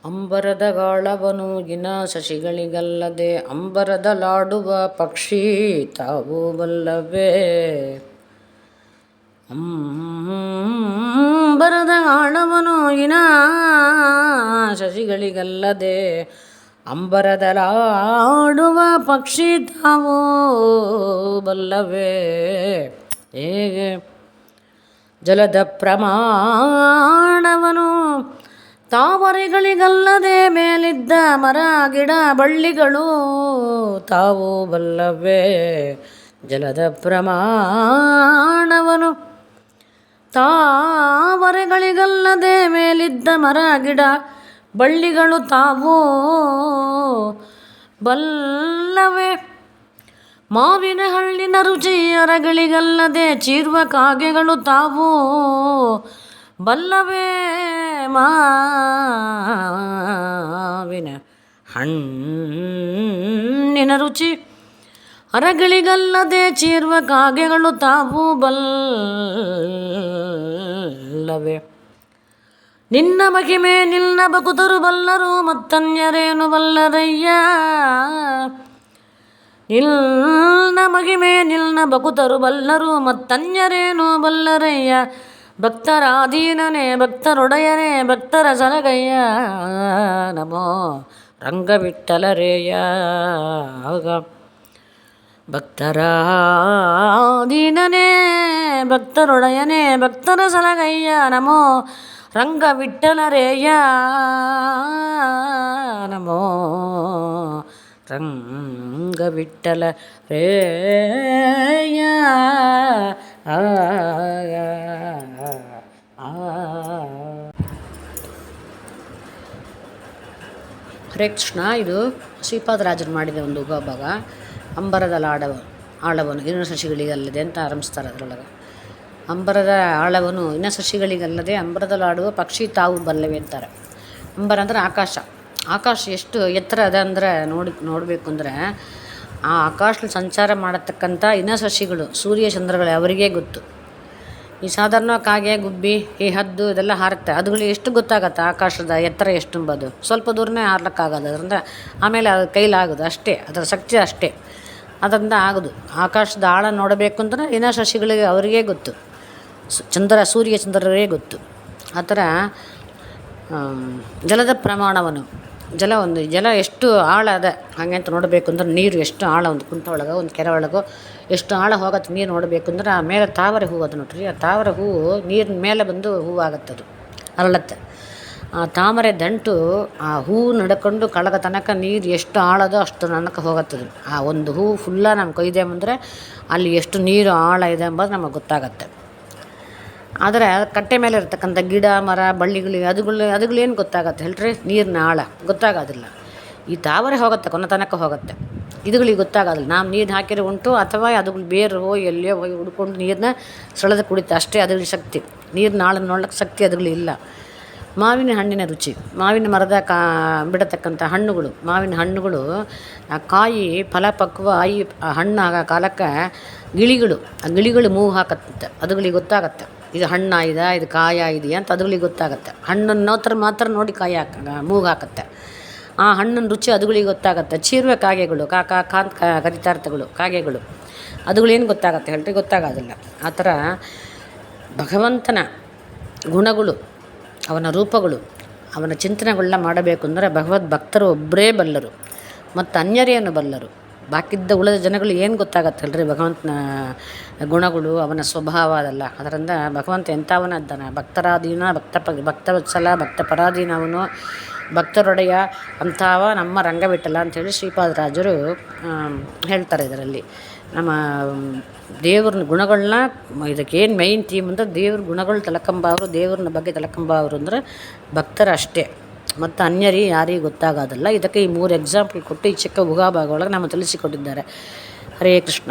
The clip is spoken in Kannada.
ಅಂಬರದ ಗಾಳವನು ಇನ ಶಶಿಗಳಿಗಲ್ಲದೆ ಅಂಬರದಲಾಡುವ ಪಕ್ಷಿ ತಾವು ಬಲ್ಲವೇ. ಅಂಬರದ ಗಾಳವನು ಇನ ಶಶಿಗಳಿಗಲ್ಲದೆ ಅಂಬರದಲಾಡುವ ಪಕ್ಷಿ ತಾವು ಬಲ್ಲವೇ. ಹೇಗೆ ಜಲದ ಪ್ರಮಾಣವನು ತಾವರೆಗಳಿಗಲ್ಲದೆ ಮೇಲಿದ್ದ ಮರ ಗಿಡ ಬಳ್ಳಿಗಳು ತಾವು ಬಲ್ಲವೇ. ಜಲದ ಪ್ರಮಾಣವನು ತಾವರೆಗಳಿಗಲ್ಲದೆ ಮೇಲಿದ್ದ ಮರ ಗಿಡ ಬಳ್ಳಿಗಳು ತಾವು ಬಲ್ಲವೇ. ಮಾವಿನ ಹಣ್ಣಿನ ರುಚಿ ಅರಗಳಿಗಲ್ಲದೆ ಚೀರುವ ಕಾಗೆಗಳು ತಾವು ಬಲ್ಲವೇ. ಮಾವಿನ ಹಣ್ಣಿನ ರುಚಿ ಅರಗಳಿಗಲ್ಲದೆ ಚೀರುವ ಕಾಗೆಗಳು ತಾವು ಬಲ್ಲವೇ. ನಿನ್ನ ಮಹಿಮೆ ನಿನ್ನ ಬಕುತರು ಬಲ್ಲರು ಮತ್ತನ್ಯರೇನು ಬಲ್ಲರಯ್ಯ. ನಿನ್ನ ಮಹಿಮೆ ನಿನ್ನ ಬಕುತರು ಬಲ್ಲರು ಮತ್ತನ್ಯರೇನು ಬಲ್ಲರಯ್ಯ. ಭಕ್ತರಾಧೀನನೇ ಭಕ್ತರೊಡೆಯನೇ ಭಕ್ತರ ಸಲಗಯ್ಯ ನಮೋ ರಂಗವಿಠಲರೇಯ. ಭಕ್ತರಾಧೀನನೇ ಭಕ್ತರೊಡೆಯನೇ ಭಕ್ತರ ಸಲಗಯ್ಯ ನಮೋ ರಂಗವಿಠಲರೇಯ. ನಮೋ ರಂಗವಿಠಲರೇಯ. ಹರೇ ಕೃಷ್ಣ. ಇದು ಶ್ರೀಪಾದರಾಜರು ಮಾಡಿದ ಒಂದು ಉಪಭಾಗ. ಅಂಬರದ ಆಳವನು ಇನ ಶಶಿಗಳಿಗಲ್ಲದೆ ಅಂತ ಆರಂಭಿಸ್ತಾರೆ. ಅದರೊಳಗೆ ಅಂಬರದ ಆಳವನು ಇನ ಶಶಿಗಳಿಗಲ್ಲದೆ ಅಂಬರದಲ್ಲಾಡುವ ಪಕ್ಷಿ ತಾವು ಬಲ್ಲವೆ ಅಂತಾರೆ. ಅಂಬರ ಅಂದರೆ ಆಕಾಶ. ಆಕಾಶ ಎಷ್ಟು ಎತ್ತರ ಅದ ಅಂದರೆ ನೋಡಬೇಕು ಅಂದರೆ ಆ ಆಕಾಶದಲ್ಲಿ ಸಂಚಾರ ಮಾಡತಕ್ಕಂಥ ಇನ ಶಶಿಗಳು ಸೂರ್ಯ ಚಂದ್ರಗಳು ಅವರಿಗೇ ಗೊತ್ತು. ಈ ಸಾಧಾರಣ ಕಾಗೆ ಗುಬ್ಬಿ ಈ ಹದ್ದು ಇದೆಲ್ಲ ಹಾರುತ್ತೆ. ಅದುಗಳಿಗೆ ಎಷ್ಟು ಗೊತ್ತಾಗತ್ತೆ ಆಕಾಶದ ಎತ್ತರ ಎಷ್ಟು ಎಂಬುದು. ಸ್ವಲ್ಪ ದೂರನೇ ಹಾರ್ಲಿಕ್ಕಾಗೋದು. ಅದರಿಂದ ಆಮೇಲೆ ಅದು ಕೈಲಾಗೋದು ಅಷ್ಟೇ, ಅದರ ಶಕ್ತಿ ಅಷ್ಟೇ. ಅದರಿಂದ ಆಗೋದು. ಆಕಾಶದ ಆಳ ನೋಡಬೇಕು ಅಂದರೆ ಇನ ಶಶಿಗಳಿಗೆ ಅವರಿಗೇ ಗೊತ್ತು, ಸೂರ್ಯ ಚಂದ್ರರೇ ಗೊತ್ತು. ಆ ಥರ ಜಲದ ಪ್ರಮಾಣವನ್ನು ಜಲ ಎಷ್ಟು ಆಳ ಅದ ಹಾಗೆ ಅಂತ ನೋಡಬೇಕು ಅಂದ್ರೆ ನೀರು ಎಷ್ಟು ಆಳ ಒಂದು ಕುಂಟ ಒಳಗೆ ಒಂದು ಕೆರೆ ಒಳಗೋ ಎಷ್ಟು ಆಳ ಹೋಗತ್ತೆ ನೀರು ನೋಡಬೇಕು ಅಂದ್ರೆ ಆ ಮೇಲೆ ತಾವರೆ ಹೂವು ಅದು ನೋಡ್ರಿ. ಆ ತಾವರೆ ಹೂವು ನೀರಿನ ಮೇಲೆ ಬಂದು ಹೂವಾಗತ್ತೆ, ಅದು ಅರಳತ್ತೆ. ಆ ತಾಮರೆ ದಂಟು ಆ ಹೂವು ನಡ್ಕೊಂಡು ಕಳಗ ತನಕ ನೀರು ಎಷ್ಟು ಆಳದೋ ಅಷ್ಟು ತನಕ ಹೋಗತ್ತದು. ಆ ಒಂದು ಹೂವು ಫುಲ್ಲ ನಮ್ಗೆ ಕೊಯ್ದೇವಂದರೆ ಅಲ್ಲಿ ಎಷ್ಟು ನೀರು ಆಳ ಇದೆ ಎಂಬುದು ನಮಗೆ ಗೊತ್ತಾಗತ್ತೆ. ಆದರೆ ಕಟ್ಟೆ ಮೇಲೆ ಇರ್ತಕ್ಕಂಥ ಗಿಡ ಮರ ಬಳ್ಳಿಗಳಿಗೆ ಅದುಗಳೇನು ಗೊತ್ತಾಗತ್ತೆ ಹೇಳ್ರಿ? ನೀರಿನ ಆಳ ಗೊತ್ತಾಗೋದಿಲ್ಲ. ಈ ತಾವರೆ ಹೋಗುತ್ತೆ ಕೊನೆ ತನಕ ಹೋಗುತ್ತೆ, ಇದುಗಳಿಗೆ ಗೊತ್ತಾಗೋದಿಲ್ಲ. ನಾವು ನೀರು ಹಾಕಿರೋ ಉಂಟು ಅಥವಾ ಅದುಗಳು ಬೇರೆ ಹೋಗಿ ಎಲ್ಲಿಯೋ ಹೋಗಿ ಹುಡ್ಕೊಂಡು ನೀರನ್ನ ಸೆಳೆದು ಕುಡಿತೆ ಅಷ್ಟೇ. ಅದುಗಳಿಗೆ ಶಕ್ತಿ, ನೀರಿನ ಆಳನ್ನು ನೋಡ್ಲಿಕ್ಕೆ ಶಕ್ತಿ ಅದುಗಳಿಲ್ಲ. ಮಾವಿನ ಹಣ್ಣಿನ ರುಚಿ, ಮಾವಿನ ಮರದ ಬಿಡತಕ್ಕಂಥ ಹಣ್ಣುಗಳು, ಮಾವಿನ ಹಣ್ಣುಗಳು ಆ ಕಾಯಿ ಫಲಪಕ್ವ ಆಯಿ ಹಣ್ಣು ಆಗ ಕಾಲಕ್ಕೆ ಆ ಗಿಳಿಗಳು ಮೂಗು ಹಾಕತ್ತೆ. ಅದುಗಳಿಗೆ ಗೊತ್ತಾಗತ್ತೆ ಇದು ಹಣ್ಣಾಗಿದೆ ಇದು ಕಾಯ ಇದೆಯಾ ಅಂತ ಅದುಗಳಿಗೆ ಗೊತ್ತಾಗತ್ತೆ. ಹಣ್ಣನ್ನು ಮಾತ್ರ ನೋಡಿ ಮೂಗು ಹಾಕತ್ತೆ. ಆ ಹಣ್ಣಿನ ರುಚಿ ಅದುಗಳಿಗೆ ಗೊತ್ತಾಗತ್ತೆ. ಚೀರುವ ಕಾಗೆಗಳು ಕಾಂತ ಕರಿತಾ ಇರ್ತಗಳು ಕಾಗೆಗಳು ಅದುಗಳೇನು ಗೊತ್ತಾಗತ್ತೆ ಹೇಳ್ರಿ? ಗೊತ್ತಾಗೋದಿಲ್ಲ. ಆ ಥರ ಭಗವಂತನ ಗುಣಗಳು, ಅವನ ರೂಪಗಳು, ಅವನ ಚಿಂತನೆಗಳನ್ನ ಮಾಡಬೇಕು ಅಂದರೆ ಭಕ್ತರು ಒಬ್ಬರೇ ಬಲ್ಲರು ಮತ್ತು ಅನ್ಯರೇನು ಬಲ್ಲರು. ಬಾಕಿದ್ದ ಉಳಿದ ಜನಗಳು ಏನು ಗೊತ್ತಾಗತ್ತೆ ಹೇಳ್ರಿ? ಭಗವಂತನ ಗುಣಗಳು, ಅವನ ಸ್ವಭಾವ ಅದಲ್ಲ. ಅದರಿಂದ ಭಗವಂತ ಎಂಥವನ ಇದ್ದಾನೆ. ಭಕ್ತರಾಧೀನ ಭಕ್ತವತ್ಸಲ ಭಕ್ತ ಪರಾಧೀನ ಅವನು ಭಕ್ತರೊಡೆಯ ಅಂಥವ ನಮ್ಮ ರಂಗವಿಠಲ ಅಂಥೇಳಿ ಶ್ರೀಪಾದರಾಜರು ಹೇಳ್ತಾರೆ. ಇದರಲ್ಲಿ ನಮ್ಮ ದೇವ್ರನ್ನ ಗುಣಗಳನ್ನ ಇದಕ್ಕೇನು ಮೈನ್ ಥೀಮ್ ಅಂದರೆ ದೇವ್ರ ಗುಣಗಳು ತಲಕಂಬವರು, ದೇವ್ರನ್ನ ಬಗ್ಗೆ ತಲಕಂಬವರು ಅಂದರೆ ಭಕ್ತರ ಅಷ್ಟೇ ಮತ್ತು ಅನ್ಯರಿ ಯಾರಿಗೂ ಗೊತ್ತಾಗೋದಿಲ್ಲ. ಇದಕ್ಕೆ ಈ 3 ಎಕ್ಸಾಂಪಲ್ ಕೊಟ್ಟು ಈ ಚಿಕ್ಕ ಉಗಾಭಾಗ ಒಳಗೆ ನಮ್ಮ ತಿಳಿಸಿಕೊಟ್ಟಿದ್ದಾರೆ. ಹರೇ ಕೃಷ್ಣ.